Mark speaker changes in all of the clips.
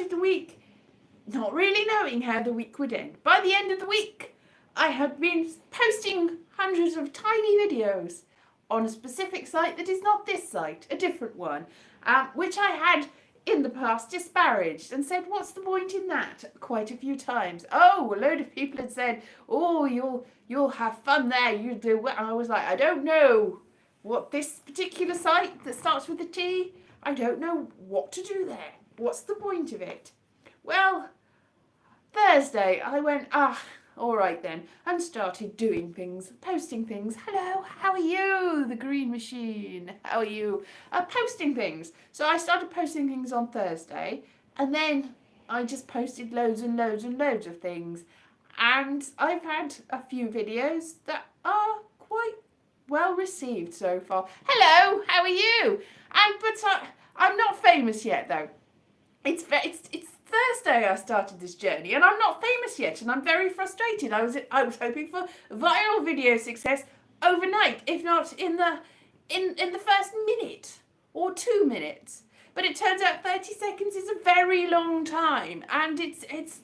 Speaker 1: of the week, not really knowing how the week would end. By the end of the week, I had been posting hundreds of tiny videos on a specific site that is not this site, a different one, which I had in the past disparaged and said, what's the point in that? Quite a few times. Oh, a load of people had said, oh, you'll have fun there, you do well. I was like, I don't know what this particular site that starts with a T, I don't know what to do there. What's the point of it? Well, Thursday I went, all right then, and started doing things, posting things. Hello, how are you? The green machine, how are you? Posting things. So I started posting things on Thursday, and then I just posted loads and loads and loads of things. And I've had a few videos that are quite well received so far. Hello, how are you? But I'm not famous yet though. It's Thursday I started this journey and I'm not famous yet and I'm very frustrated. I was hoping for viral video success overnight, if not in the first minute or 2 minutes. But it turns out 30 seconds is a very long time, and because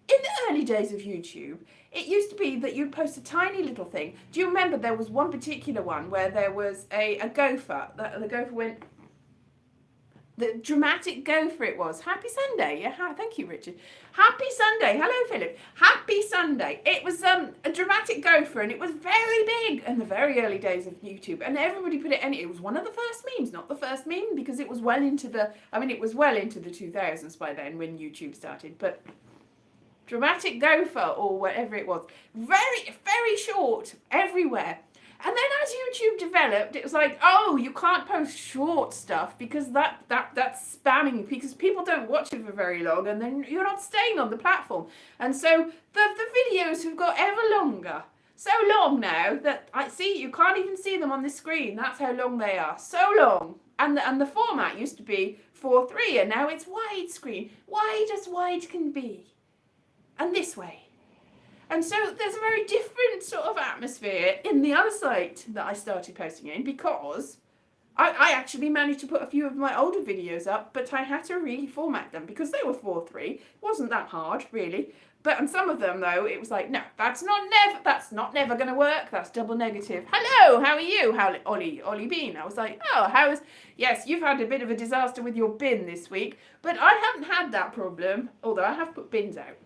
Speaker 1: in the early days of YouTube, it used to be that you'd post a tiny little thing. Do you remember there was one particular one where there was a gopher, the gopher went, the dramatic gopher it was. Happy Sunday. Yeah, thank you, Richard. Happy Sunday. Hello, Philip. Happy Sunday. It was a dramatic gopher, and it was very big in the very early days of YouTube, and everybody put it in. It was one of the first memes, not the first meme, because it was well into the 2000s by then when YouTube started, but dramatic gopher or whatever it was, very, very short everywhere. And then as YouTube developed, it was like, oh, you can't post short stuff because that's spamming, because people don't watch it for very long and then you're not staying on the platform. And so the videos have got ever longer. So long now that you can't even see them on the screen. That's how long they are. So long. And the format used to be 4:3 and now it's widescreen. Wide as wide can be. And this way. And so there's a very different sort of atmosphere in the other site that I started posting in, because I actually managed to put a few of my older videos up, but I had to reformat them because they were 4:3. It wasn't that hard, really. But on some of them, though, it was like, no, that's not never going to work. That's double negative. Hello, how are you? Ollie Bean. I was like, oh, yes, you've had a bit of a disaster with your bin this week, but I haven't had that problem, although I have put bins out.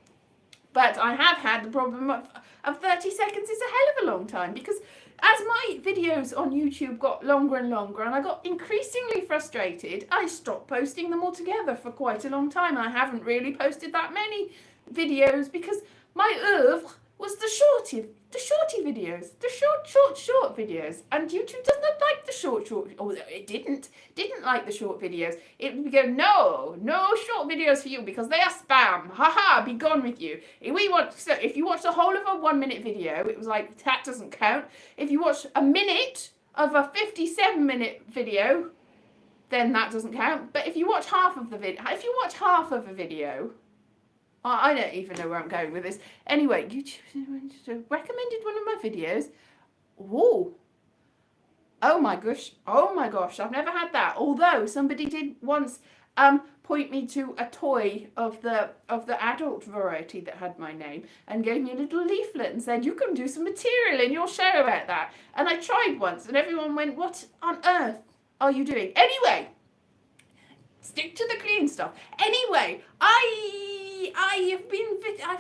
Speaker 1: But I have had the problem of 30 seconds is a hell of a long time, because as my videos on YouTube got longer and longer and I got increasingly frustrated, I stopped posting them altogether for quite a long time. I haven't really posted that many videos because my oeuvre was the shorty videos, the short videos, and YouTube does not like the short, or it didn't like the short videos. It would go, no short videos for you because they are spam. Haha, be gone with you. So if you watch the whole of a 1 minute video, it was like, that doesn't count. If you watch a minute of a 57-minute video, then that doesn't count. But if you watch half of a video, I don't even know where I'm going with this. Anyway, YouTube recommended one of my videos. Whoa. Oh my gosh, I've never had that. Although somebody did once point me to a toy of the adult variety that had my name and gave me a little leaflet and said, you can do some material in your show about that. And I tried once and everyone went, what on earth are you doing? Anyway, stick to the clean stuff. Anyway, I've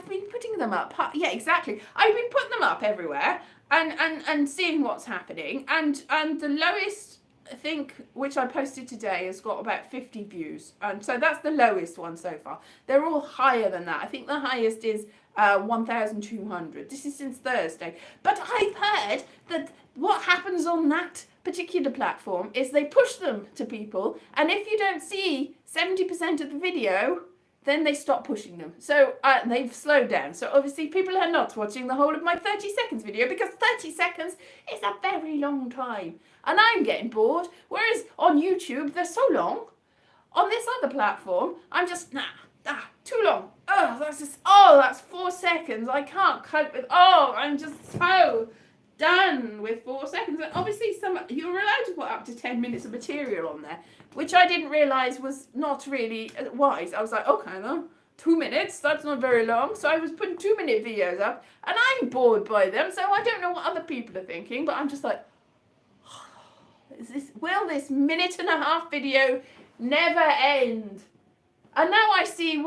Speaker 1: been putting them up. Yeah, exactly. I've been putting them up everywhere and seeing what's happening. And the lowest, I think, which I posted today, has got about 50 views. And so that's the lowest one so far. They're all higher than that. I think the highest is 1,200. This is since Thursday. But I've heard that what happens on that particular platform is they push them to people. And if you don't see 70% of the video, then they stop pushing them. So they've slowed down. So obviously people are not watching the whole of my 30 seconds video because 30 seconds is a very long time. And I'm getting bored. Whereas on YouTube, they're so long. On this other platform, I'm just, too long. That's 4 seconds. I can't cope with, I'm just so done with 4 seconds. And obviously, you're allowed to put up to 10 minutes of material on there, which I didn't realise was not really wise. I was like, okay, no, 2 minutes, that's not very long. So I was putting 2-minute videos up, and I'm bored by them. So I don't know what other people are thinking, but I'm just like, will this minute-and-a-half video never end? And now I see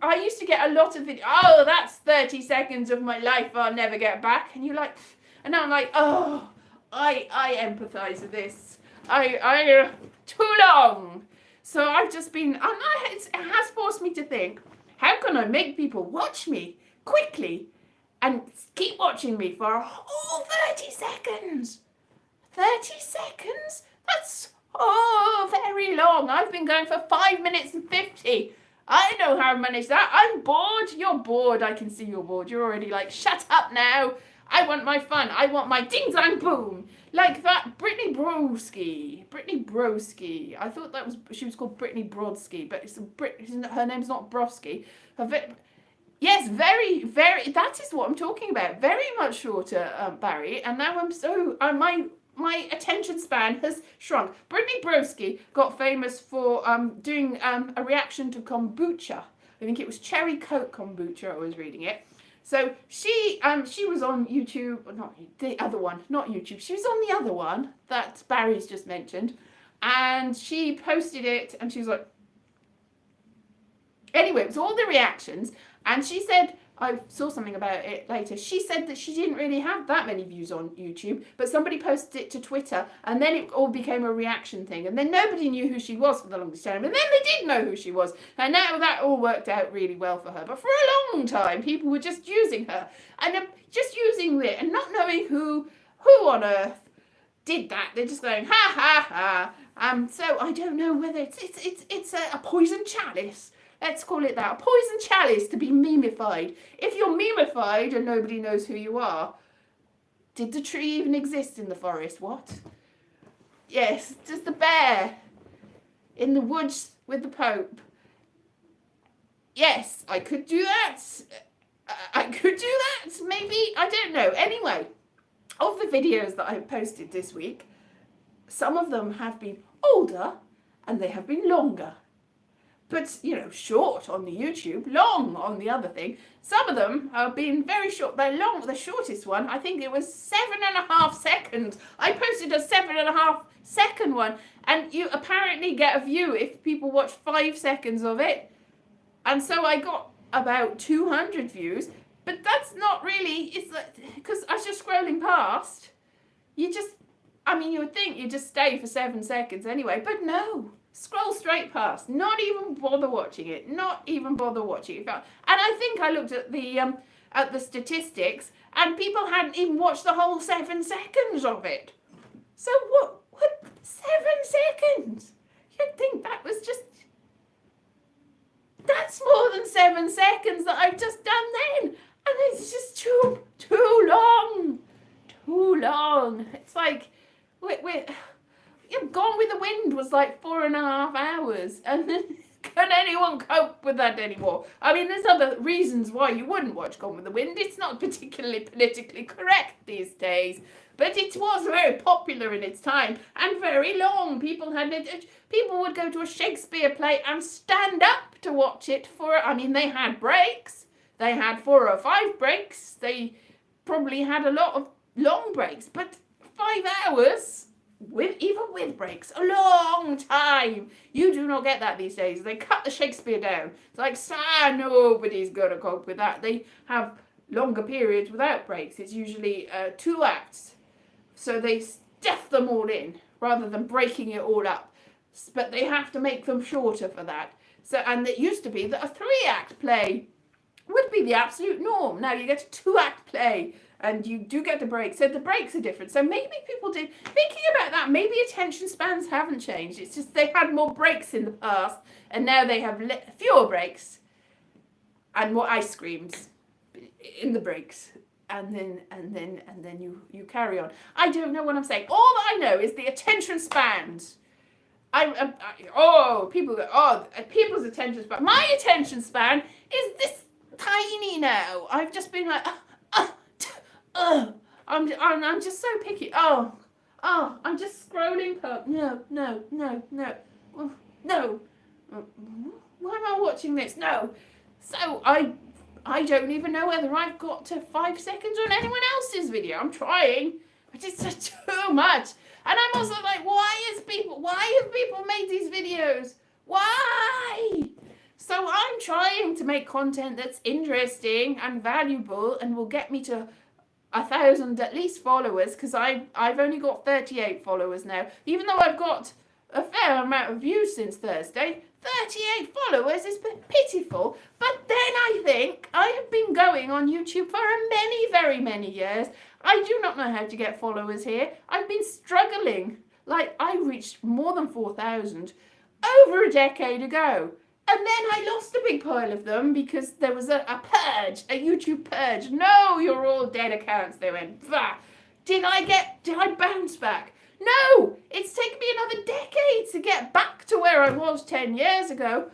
Speaker 1: I used to get a lot of video. Oh, that's 30 seconds of my life I'll never get back. And you're like, and now I'm like, oh, I empathise with this. I too long. So I've just been, and it has forced me to think, how can I make people watch me quickly and keep watching me for a whole 30 seconds? 30 seconds? That's very long. I've been going for 5 minutes and 50. I know how to manage that. I'm bored. You're bored. I can see you're bored. You're already like, shut up now. I want my fun. I want my ding dang boom. Like that Brittany Broski. I thought she was called Brittany Brodsky, but her name's not Broski. Yes, very, very. That is what I'm talking about. Very much shorter, Barry. And now my attention span has shrunk. Brittany Broski got famous for doing a reaction to kombucha. I think it was cherry Coke kombucha. I was reading it. So she was on YouTube, not the other one, not YouTube. She was on the other one that Barry's just mentioned, and she posted it, and she was like, anyway, it was all the reactions, and she said, I saw something about it later. She said that she didn't really have that many views on YouTube, but somebody posted it to Twitter, and then it all became a reaction thing. And then nobody knew who she was for the longest time, and then they did know who she was. And now that all worked out really well for her. But for a long time, people were just using her, and just using it, and not knowing who on earth did that. They're just going, ha, ha, ha. So I don't know whether it's a poison chalice. Let's call it that. A poison chalice to be memified. If you're memified and nobody knows who you are, did the tree even exist in the forest? What? Yes, just the bear in the woods with the Pope. Yes, I could do that. Maybe. I don't know. Anyway, of the videos that I've posted this week, some of them have been older and they have been longer. But, short on the YouTube, long on the other thing. Some of them have been very short. They're long. The shortest one, I think it was 7.5 seconds. I posted a 7.5 second one, and you apparently get a view if people watch 5 seconds of it. And so I got about 200 views, but that's not really, because I was just scrolling past. You would think you just stay for 7 seconds anyway, but no. Scroll straight past, not even bother watching it, And I think I looked at the statistics, and people hadn't even watched the whole 7 seconds of it. So what 7 seconds? You'd think that was that's more than 7 seconds that I've just done then, and it's just too long. It's like, Gone with the Wind was like 4.5 hours, and can anyone cope with that anymore? I mean, there's other reasons why you wouldn't watch Gone with the Wind. It's not particularly politically correct these days, but it was very popular in its time and very long. People would go to a Shakespeare play and stand up to watch it they had breaks. They had 4 or 5 breaks. They probably had a lot of long breaks, but 5 hours... even with breaks, a long time. You do not get that these days. They cut the Shakespeare down. It's like, nobody's going to cope with that. They have longer periods without breaks. It's usually 2 acts. So they stuff them all in rather than breaking it all up. But they have to make them shorter for that. And it used to be that a 3-act play would be the absolute norm. Now you get a 2-act play, and you do get the breaks. So the breaks are different. So maybe people did, thinking about that, maybe attention spans haven't changed. It's just they had more breaks in the past, and now they have fewer breaks and more ice creams in the breaks. And then you carry on. I don't know what I'm saying. All that I know is the attention spans. People's attention span. My attention span is this tiny now. I've just been like, I'm just so picky. Oh, I'm just scrolling past. No. Why am I watching this? No. So I don't even know whether I've got to 5 seconds on anyone else's video. I'm trying, but it's just too much. And I'm also like, why have people made these videos? Why? So I'm trying to make content that's interesting and valuable and will get me to 1,000 at least followers, because I've only got 38 followers now. Even though I've got a fair amount of views since Thursday, 38 followers is pitiful. But then I think I have been going on YouTube for very many years. I do not know how to get followers here. I've been struggling. Like, I reached more than 4,000 over a decade ago. And then I lost a big pile of them because there was a purge, a YouTube purge. No, you're all dead accounts. They went, bah. Did I bounce back? No, it's taken me another decade to get back to where I was 10 years ago.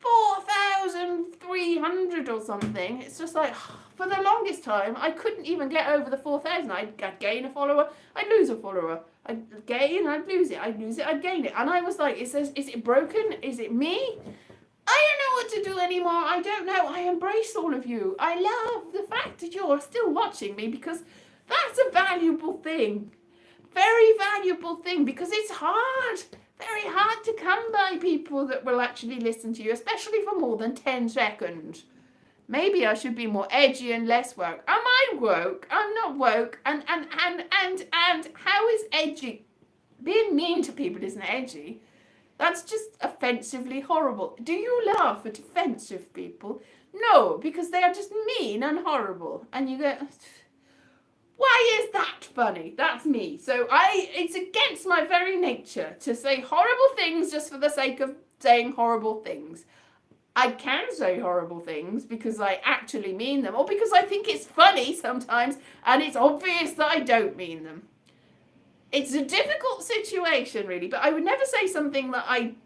Speaker 1: 4,300 or something. It's just like, for the longest time, I couldn't even get over the 4,000. I'd gain a follower, I'd lose a follower. I'd gain, I'd lose it, I'd lose it, I'd gain it. And I was like, is it broken? Is it me? I don't know what to do anymore. I don't know. I embrace all of you. I love the fact that you're still watching me, because that's a valuable thing. Very valuable thing, because it's hard. Very hard to come by people that will actually listen to you, especially for more than 10 seconds. Maybe I should be more edgy and less woke. Am I woke? I'm not woke. And how is edgy? Being mean to people isn't edgy. That's just offensively horrible. Do you laugh at offensive people? No, because they are just mean and horrible. And you go, why is that funny? That's me. So it's against my very nature to say horrible things just for the sake of saying horrible things. I can say horrible things because I actually mean them, or because I think it's funny sometimes and it's obvious that I don't mean them. It's a difficult situation, really, but I would never say something that I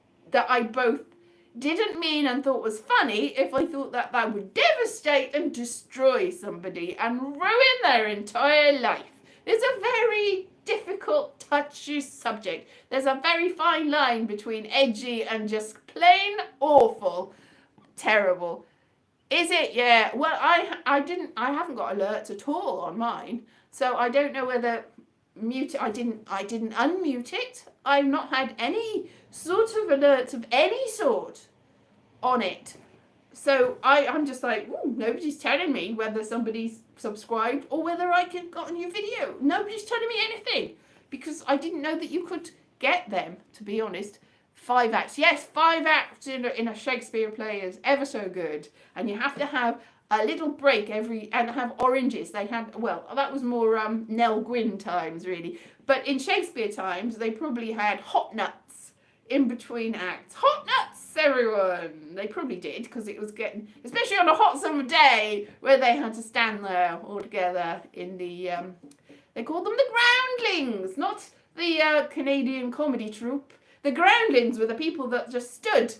Speaker 1: both didn't mean and thought was funny if I thought that would devastate and destroy somebody and ruin their entire life. It's a very difficult, touchy subject. There's a very fine line between edgy and just plain awful, terrible. Is it? Yeah. Well, I haven't got alerts at all on mine, so I don't know whether mute it. I didn't unmute it. I've not had any sort of alerts of any sort on it. So I'm just like, nobody's telling me whether somebody's subscribed or whether I got a new video. Nobody's telling me anything, because I didn't know that you could get them, to be honest. 5 acts. Yes, 5 acts in a Shakespeare play is ever so good. And you have to have a little break and have oranges. They had, well, that was more Nell Gwynn times, really. But in Shakespeare times, they probably had hot nuts in between acts. Hot nuts, everyone! They probably did, because it was getting, especially on a hot summer day, where they had to stand there all together in the, they called them the groundlings, not the Canadian comedy troupe. The groundlings were the people that just stood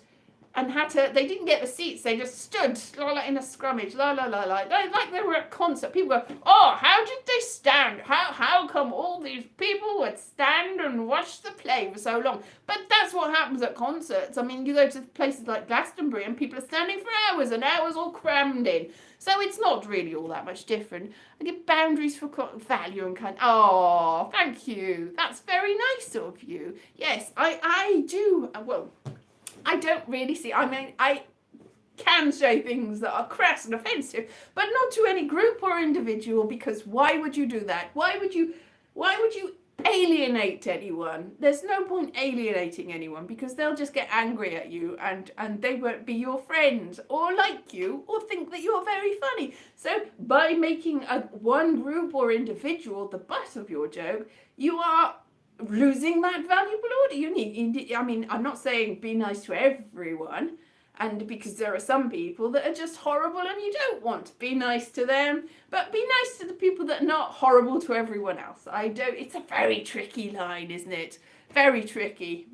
Speaker 1: and they didn't get the seats, they just stood in a scrummage, like they were at a concert. People go, oh, how did they stand? How come all these people would stand and watch the play for so long? But that's what happens at concerts. I mean, you go to places like Glastonbury and people are standing for hours and hours all crammed in. So it's not really all that much different. I give boundaries for value and kind. Oh, thank you. That's very nice of you. Yes, I do. Well, I don't really see. I mean, I can say things that are crass and offensive, but not to any group or individual, because why would you do that? Why would you alienate anyone? There's no point alienating anyone, because they'll just get angry at you and they won't be your friends or like you or think that you're very funny. So by making one group or individual the butt of your joke, you are losing that valuable audience. I mean, I'm not saying be nice to everyone, and because there are some people that are just horrible and you don't want to be nice to them, but be nice to the people that are not horrible to everyone else. It's a very tricky line, isn't it? Very tricky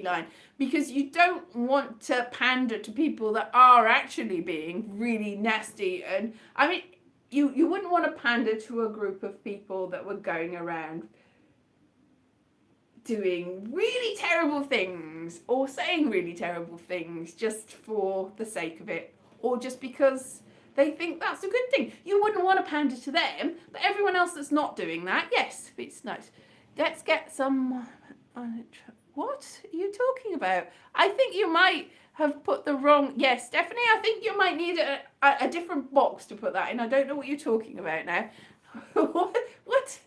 Speaker 1: line, because you don't want to pander to people that are actually being really nasty. And I mean, you wouldn't want to pander to a group of people that were going around doing really terrible things or saying really terrible things just for the sake of it, or just because they think that's a good thing. You wouldn't want to pander to them, but everyone else that's not doing that, yes, it's nice. Let's get some... What are you talking about? I think you might have put the wrong... Yes, Stephanie, I think you might need a different box to put that in. I don't know what you're talking about now. What?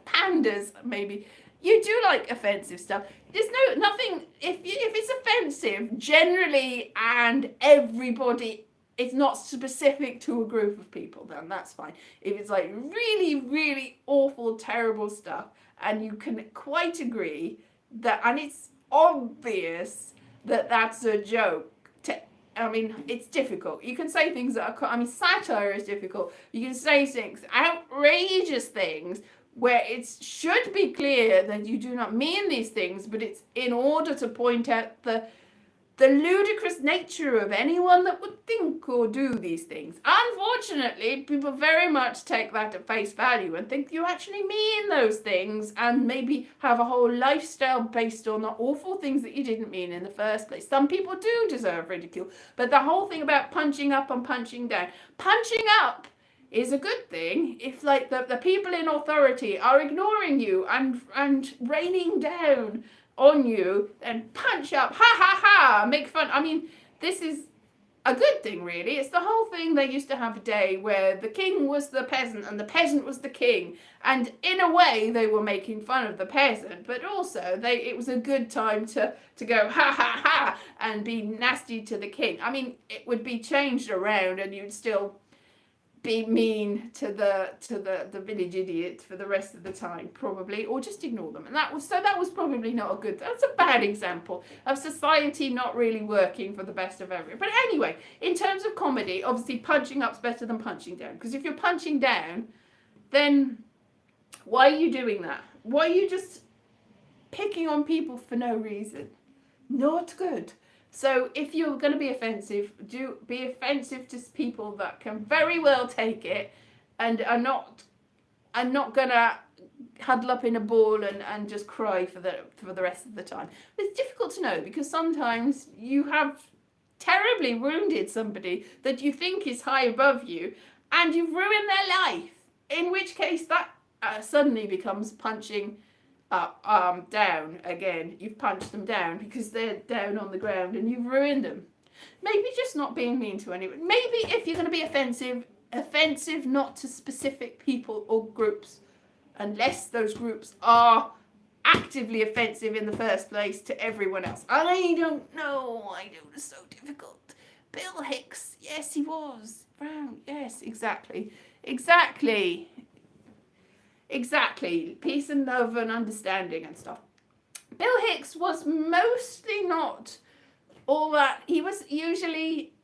Speaker 1: Pandas, maybe. You do like offensive stuff. There's nothing... If it's offensive, generally, and everybody... It's not specific to a group of people, then that's fine. If it's like really, really awful, terrible stuff, and you can quite agree that, and it's obvious that that's a joke. I mean, it's difficult. You can say things that are, I mean, satire is difficult. You can say things, outrageous things, where it should be clear that you do not mean these things, but it's in order to point out the ludicrous nature of anyone that would think or do these things. Unfortunately, people very much take that at face value and think you actually mean those things, and maybe have a whole lifestyle based on the awful things that you didn't mean in the first place. Some people do deserve ridicule, but the whole thing about punching up and punching down. Punching up is a good thing if, like, the people in authority are ignoring you and raining down on you, and punch up, ha ha ha, make fun. I mean, this is a good thing, really. It's the whole thing. They used to have a day where the king was the peasant and the peasant was the king, and in a way they were making fun of the peasant, but also it was a good time to go ha ha ha and be nasty to the king. I mean, it would be changed around and you'd still be mean to the village idiot for the rest of the time, probably, or just ignore them. And that was probably not a good... That's a bad example of society not really working for the best of everyone. But anyway, in terms of comedy, obviously punching up's better than punching down, because if you're punching down, then why are you doing that? Why are you just picking on people for no reason? Not good. So if you're going to be offensive, do be offensive to people that can very well take it and are not going to huddle up in a ball and just cry for the rest of the time. It's difficult to know, because sometimes you have terribly wounded somebody that you think is high above you, and you've ruined their life, in which case that suddenly becomes punching down again. You've punched them down because they're down on the ground and you've ruined them. Maybe just not being mean to anyone. Maybe if you're going to be offensive not to specific people or groups, unless those groups are actively offensive in the first place to everyone else. I don't know. I know it's so difficult. Bill Hicks, yes, he was. Brown, yes, exactly. Peace and love and understanding and stuff. Bill Hicks was mostly not all that. He was usually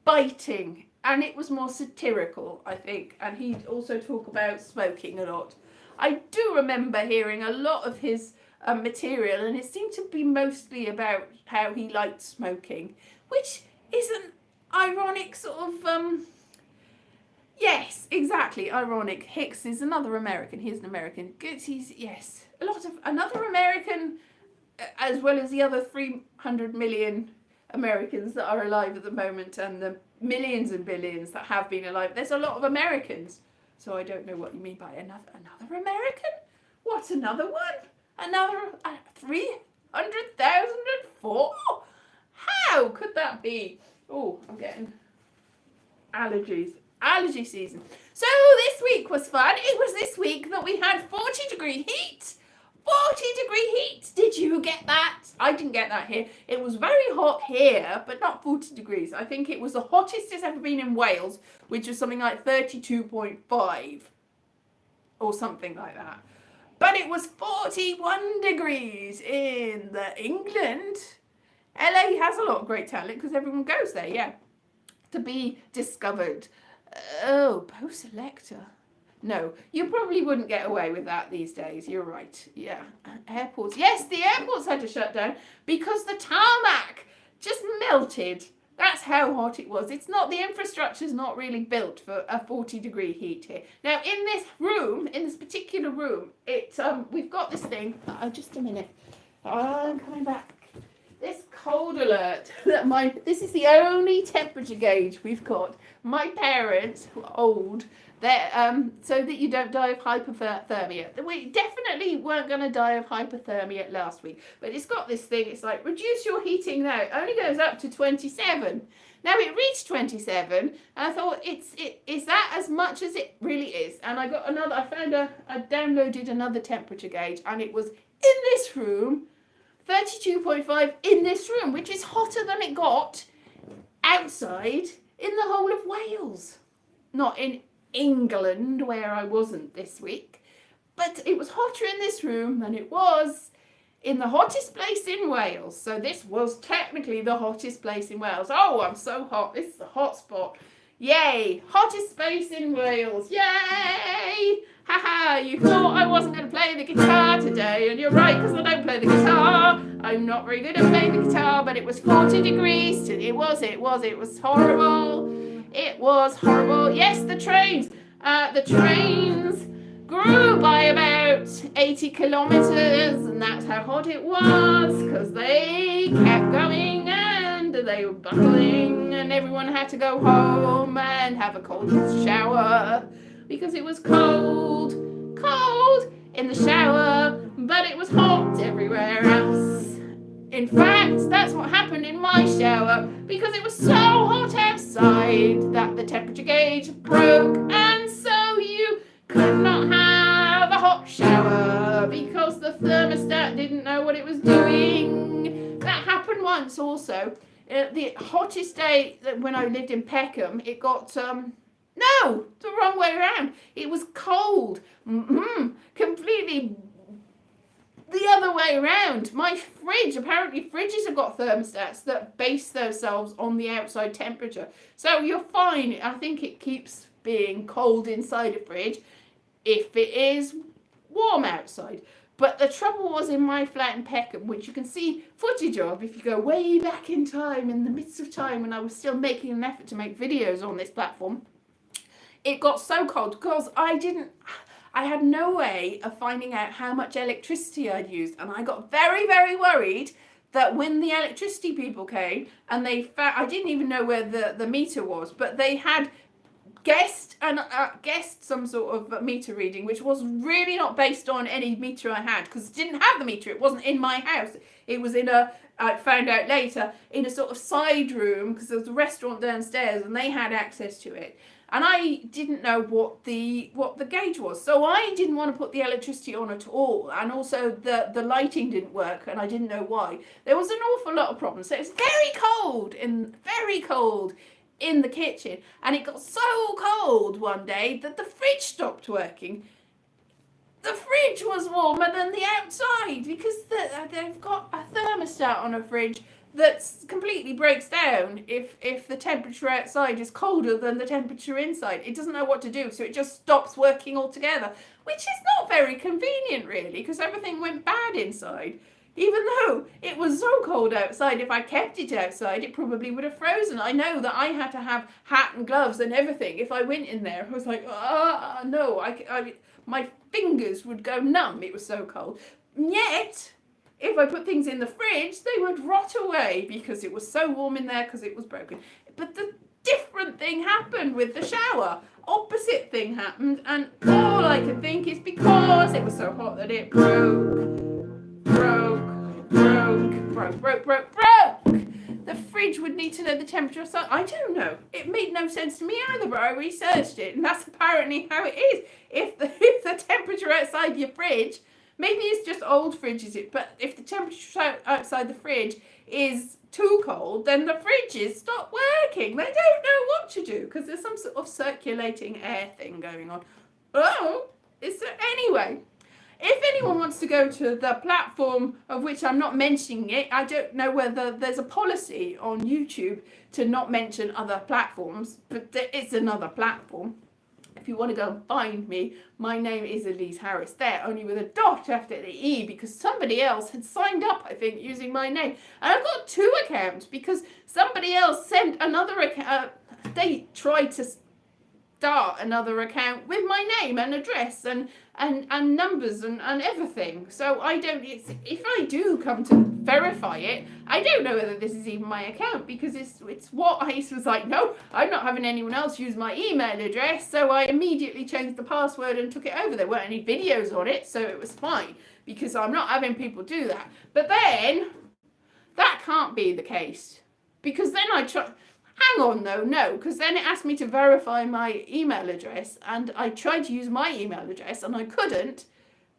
Speaker 1: biting, and it was more satirical, I think. And he'd also talk about smoking a lot. I do remember hearing a lot of his material, and it seemed to be mostly about how he liked smoking, which is an ironic sort of... Yes, exactly, ironic. Hicks is another American. He's an American. Yes, another American, as well as the other 300 million Americans that are alive at the moment, and the millions and billions that have been alive. There's a lot of Americans. So I don't know what you mean by another American? What's another one? Another 300,004? How could that be? Oh, I'm getting allergies. Allergy season. So this week was fun. It was this week that we had 40-degree heat. 40-degree heat. Did you get that? I didn't get that here. It was very hot here, but not 40 degrees. I think it was the hottest it's ever been in Wales, which was something like 32.5 or something like that. But it was 41 degrees in England. LA has a lot of great talent because everyone goes there, yeah, to be discovered. Oh, post-selector. No, you probably wouldn't get away with that these days. You're right. Yeah. Airports. Yes, the airports had to shut down because the tarmac just melted. That's how hot it was. It's not, the infrastructure's not really built for a 40-degree heat here. Now, in this room, in this particular room, we've got this thing. Just a minute. I'm coming back. This cold alert. This is the only temperature gauge we've got. My parents, who are old, so that you don't die of hypothermia. We definitely weren't going to die of hypothermia last week, but it's got this thing. It's like, reduce your heating now. It only goes up to 27. Now it reached 27, and I thought, is that as much as it really is? And I downloaded another temperature gauge, and it was in this room, 32.5 in this room, which is hotter than it got outside in the whole of Wales. Not in England, where I wasn't this week, but it was hotter in this room than it was in the hottest place in Wales. So this was technically the hottest place in Wales. Oh, I'm so hot. This is a hot spot. Yay! Hottest space in Wales. Yay! Haha, you thought I wasn't going to play the guitar today, and you're right, because I don't play the guitar. I'm not very good at playing the guitar, but it was 40 degrees. It was horrible. It was horrible. Yes, the trains grew by about 80 kilometres, and that's how hot it was, because they kept going and they were buckling, and everyone had to go home and have a cold shower because it was cold in the shower, but it was hot everywhere else. In fact, that's what happened in my shower, because it was so hot outside that the temperature gauge broke, and so you could not have a hot shower because the thermostat didn't know what it was doing. That happened once also. The hottest day when I lived in Peckham, it got no, the wrong way around. It was cold. Completely the other way around. My fridge, apparently fridges have got thermostats that base themselves on the outside temperature. So you're fine. I think it keeps being cold inside a fridge if it is warm outside. But the trouble was in my flat in Peckham, which you can see footage of if you go way back in time, in the midst of time when I was still making an effort to make videos on this platform, it got so cold because I had no way of finding out how much electricity I'd used, and I got very, very worried that when the electricity people came and they found, I didn't even know where the meter was, but they had guessed some sort of meter reading, which was really not based on any meter I had, because it didn't have the meter. It wasn't in my house. It was in I found out later, in a sort of side room, because there was a restaurant downstairs and they had access to it. And I didn't know what the gauge was. So I didn't want to put the electricity on at all. And also the lighting didn't work, and I didn't know why. There was an awful lot of problems. So it was very cold in the kitchen. And it got so cold one day that the fridge stopped working. The fridge was warmer than the outside, because they've got a thermostat on a fridge that completely breaks down if the temperature outside is colder than the temperature inside. It doesn't know what to do, so it just stops working altogether, which is not very convenient really, because everything went bad inside. Even though it was so cold outside, if I kept it outside, it probably would have frozen. I know that I had to have hat and gloves and everything. If I went in there, I was like, no, my fingers would go numb. It was so cold. And yet, if I put things in the fridge, they would rot away because it was so warm in there because it was broken. But the different thing happened with the shower. Opposite thing happened, and all I could think is because it was so hot that it broke. The fridge would need to know the temperature of sun. I don't know. It made no sense to me either, but I researched it, and that's apparently how it is. If the temperature outside your fridge, maybe it's just old fridges, but if the temperature outside the fridge is too cold, then the fridges stop working. They don't know what to do because there's some sort of circulating air thing going on. Anyway, if anyone wants to go to the platform of which I'm not mentioning it, I don't know whether there's a policy on YouTube to not mention other platforms, but it's another platform. if you want to go and find me, my name is Elise Harris there, only with a dot after the E, because somebody else had signed up, I think, using my name. And I've got 2 accounts because somebody else sent another account. They tried to start another account with my name and address and numbers and everything. So I don't, if I do come to verify it, I don't know whether this is even my account, because it's what I was like, no, I'm not having anyone else use my email address. So I immediately changed the password and took it over. There weren't any videos on it, so it was fine, because I'm not having people do that. But then that can't be the case, because then I try. Hang on though, no, because then it asked me to verify my email address, and I tried to use my email address and I couldn't,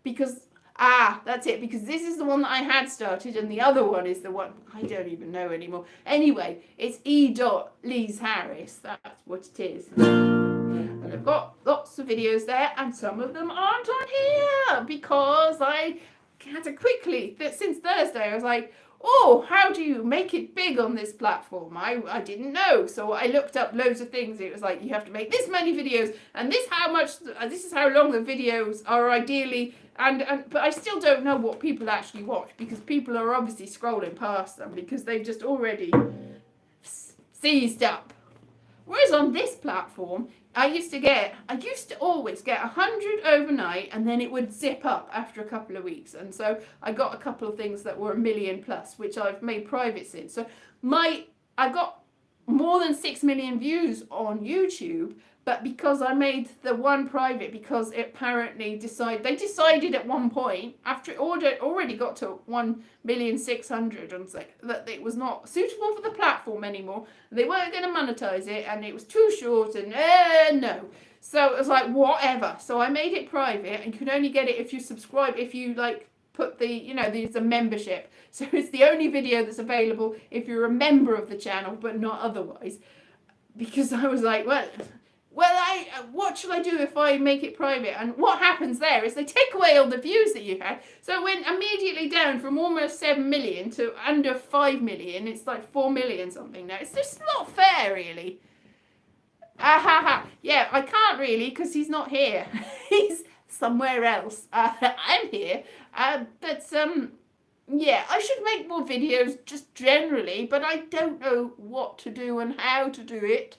Speaker 1: because, that's it, because this is the one that I had started and the other one is the one, I don't even know anymore. Anyway, it's e.Lise Harris, that's what it is. And I've got lots of videos there, and some of them aren't on here, because I had to quickly, since Thursday, I was like, oh, how do you make it big on this platform? I didn't know. So I looked up loads of things. It was like, you have to make this many videos, and this is how long the videos are ideally, but I still don't know what people actually watch, because people are obviously scrolling past them because they've just already seized up. Whereas on this platform, I used to always get 100 overnight, and then it would zip up after a couple of weeks. And so I got a couple of things that were 1 million plus, which I've made private since. So I got more than 6 million views on YouTube, but because I made the one private, because it apparently they decided at one point, after it already got to 1,600,000, and that it was not suitable for the platform anymore. They weren't going to monetize it, and it was too short, and no. So it was like, whatever. So I made it private, and you can only get it if you subscribe, if you put there's a membership. So it's the only video that's available if you're a member of the channel, but not otherwise. Because I was like, well, what shall I do if I make it private? And what happens there is they take away all the views that you had. So it went immediately down from almost 7 million to under 5 million. It's like 4 million something now. It's just not fair, really. Yeah, I can't really, because he's not here. He's somewhere else. I'm here. Yeah, I should make more videos just generally, but I don't know what to do and how to do it,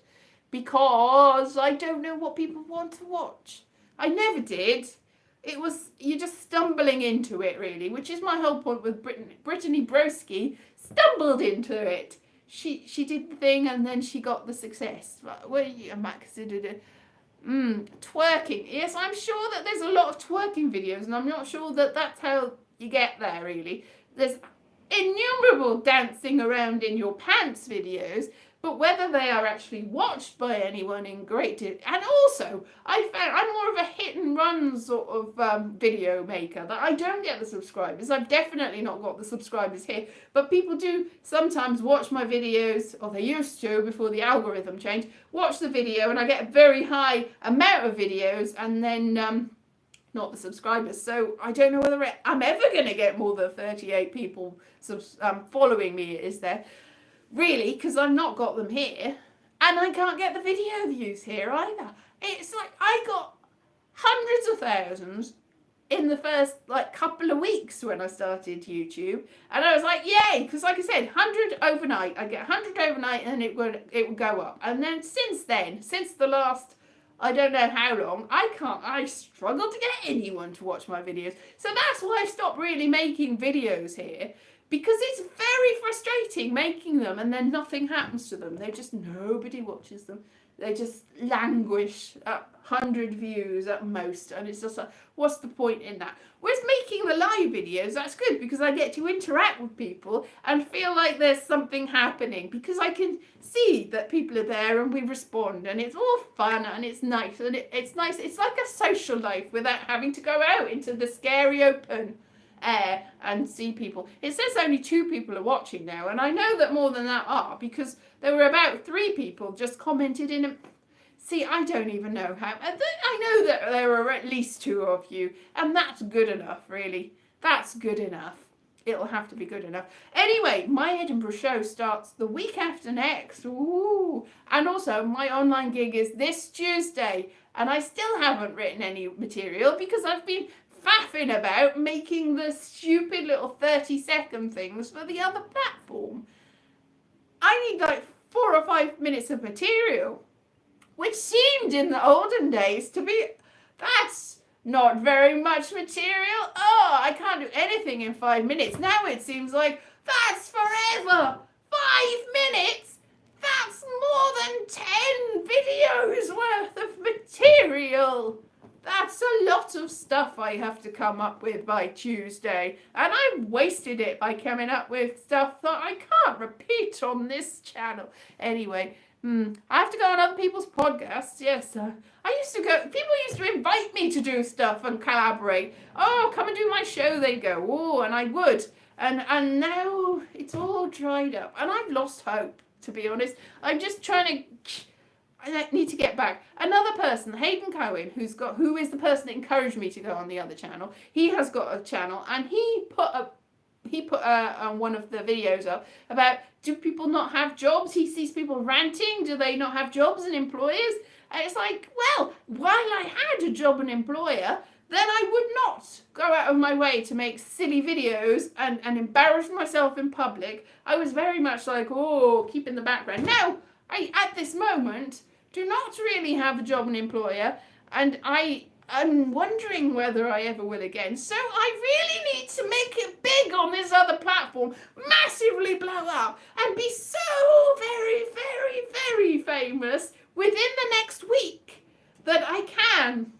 Speaker 1: because I don't know what people want to watch. I never did. You're just stumbling into it, really, which is my whole point with Brittany Broski stumbled into it. She did the thing, and then she got the success. Max did it. Twerking. Yes, I'm sure that there's a lot of twerking videos, and I'm not sure that that's how you get there, really. There's innumerable dancing around in your pants videos, but whether they are actually watched by anyone in and also I found I'm more of a hit and run sort of video maker, that I don't get the subscribers. I've definitely not got the subscribers here, but people do sometimes watch my videos, or they used to before the algorithm changed, watch the video, and I get a very high amount of videos, and then not the subscribers. So I don't know whether I'm ever going to get more than 38 people following me, is there? Really, because I've not got them here, and I can't get the video views here either. It's like I got hundreds of thousands in the first couple of weeks when I started YouTube, and I was like, yay, because like I said, 100 overnight. I get 100 overnight, and it would go up. And then since the last, I don't know how long, I struggle to get anyone to watch my videos. So that's why I stopped really making videos here, because it's very frustrating making them and then nothing happens to them. Nobody watches them. They just languish at 100 views at most, and it's just like, what's the point in that? Whereas making the live videos, that's good, because I get to interact with people and feel like there's something happening, because I can see that people are there and we respond, and it's all fun and it's nice, and it's nice. It's like a social life without having to go out into the scary open air and see people. It says only 2 people are watching now, and I know that more than that are, because there were about 3 people just commented in a... See, I don't even know how. I know that there are at least 2 of you, and that's good enough, really. That's good enough. It'll have to be good enough. Anyway, my Edinburgh show starts the week after next. Ooh. And also, my online gig is this Tuesday And I still haven't written any material because I've been faffing about making the stupid little 30-second things for the other platform. I need like 4 or 5 minutes of material, which seemed in the olden days to be, that's not very much material. Oh, I can't do anything in 5 minutes. Now it seems like that's forever. 5 minutes? That's more than 10 videos worth of material. That's a lot of stuff I have to come up with by Tuesday. And I've wasted it by coming up with stuff that I can't repeat on this channel. Anyway, I have to go on other people's podcasts. Yes, I used to go, people used to invite me to do stuff and collaborate. Oh, come and do my show, they'd go. Oh, and I would. And now it's all dried up. And I've lost hope, to be honest. I'm just trying to, I need to get back. Another person, Hayden Cohen, who is the person that encouraged me to go on the other channel. He has got a channel, and he put one of the videos up about, do people not have jobs? He sees people ranting. Do they not have jobs and employers? And it's like, well, while I had a job and employer, then I would not go out of my way to make silly videos and embarrass myself in public. I was very much like, oh, keep in the background. Now, at this moment, do not really have a job and employer, and I'm wondering whether I ever will again. So I really need to make it big on this other platform, massively blow up, and be so very, very, very famous within the next week that I can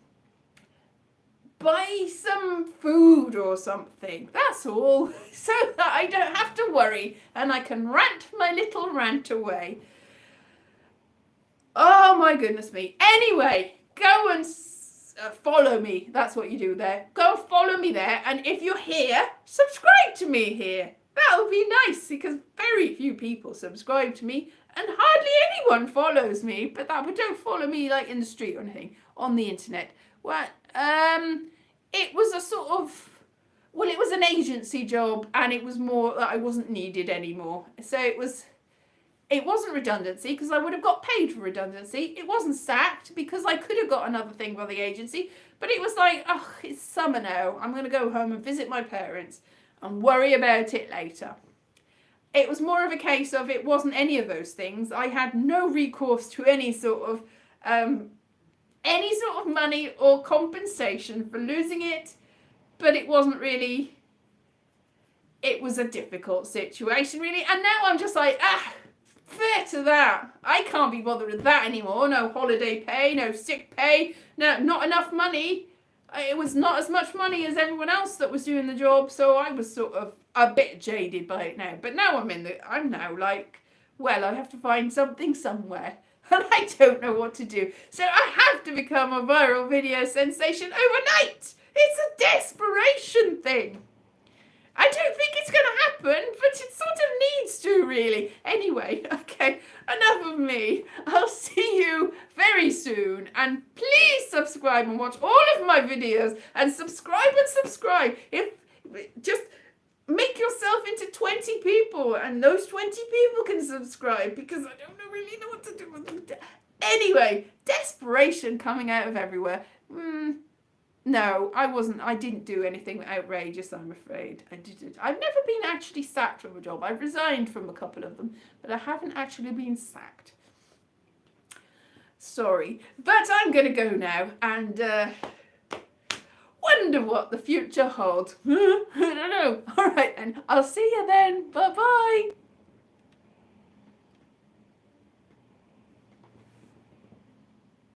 Speaker 1: buy some food or something. That's all. So that I don't have to worry and I can rant my little rant away. Oh my goodness me. Anyway, go and follow me. That's what you do there. Go follow me there. And if you're here, subscribe to me here. That would be nice because very few people subscribe to me and hardly anyone follows me. But don't follow me like in the street or anything on the internet. Well, it was a sort of, well, it was an agency job and it was more that I wasn't needed anymore. So it wasn't redundancy because I would have got paid for redundancy. It wasn't sacked because I could have got another thing by the agency. But it was like, oh, it's summer now. I'm going to go home and visit my parents and worry about it later. It was more of a case of it wasn't any of those things. I had no recourse to any sort of money or compensation for losing it. But it wasn't really, it was a difficult situation really. And now I'm just like, fair to that. I can't be bothered with that anymore. No holiday pay, no sick pay, no, not enough money. It was not as much money as everyone else that was doing the job, so I was sort of a bit jaded by it now. But now I'm now like, well, I have to find something somewhere, and I don't know what to do. So I have to become a viral video sensation overnight. It's a desperation thing. I don't think it's going to happen, but it sort of needs to, really. Anyway, okay, enough of me. I'll see you very soon. And please subscribe and watch all of my videos. And subscribe. Just make yourself into 20 people. And those 20 people can subscribe because I don't really know what to do with them. Anyway, desperation coming out of everywhere. No, I didn't do anything outrageous, I'm afraid. I didn't. I've never been actually sacked from a job. I've resigned from a couple of them, but I haven't actually been sacked. Sorry. But I'm going to go now and wonder what the future holds. I don't know. All right then. I'll see you then. Bye-bye.